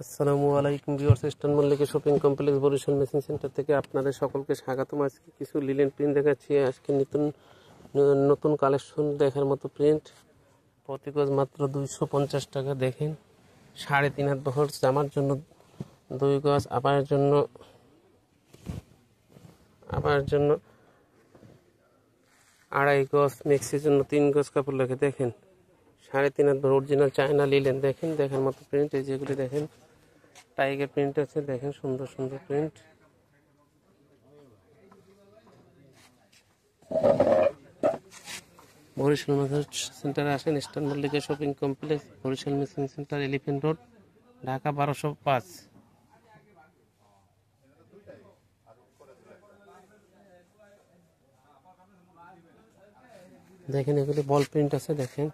আসসালামু আলাইকুম viewers, eastern Mallika shopping complex Barishal machine centre থেকে আপনাদের সকলকে স্বাগতম। আজকে কিছু লিলেন প্রিন্ট দেখাচ্ছি। আজকে নতুন কালেকশন দেখার মতো প্রিন্ট। প্রতি গজ মাত্র 250 টাকা। দেখেন 3.5 হাত বহর জামার জন্য 2 গজ, আবার জন্য 2.5 গজ, মেক্সির জন্য 3 গজ কাপড় লাগে। দেখেন 3.5 হাত বহর অরিজিনাল চায়না লিলেন। দেখেন দেখার মতো প্রিন্ট। এই যেগুলি দেখেন টাইগার প্রিন্ট আছে। দেখেন সুন্দর সুন্দর প্রিন্ট। বরিশাল মেশিন সেন্টারে আসেন। Eastern Mallika shopping complex, Barishal machine centre, elephant road, Dhaka 1205। দেখেন এগুলি বল প্রিন্ট আছে। দেখেন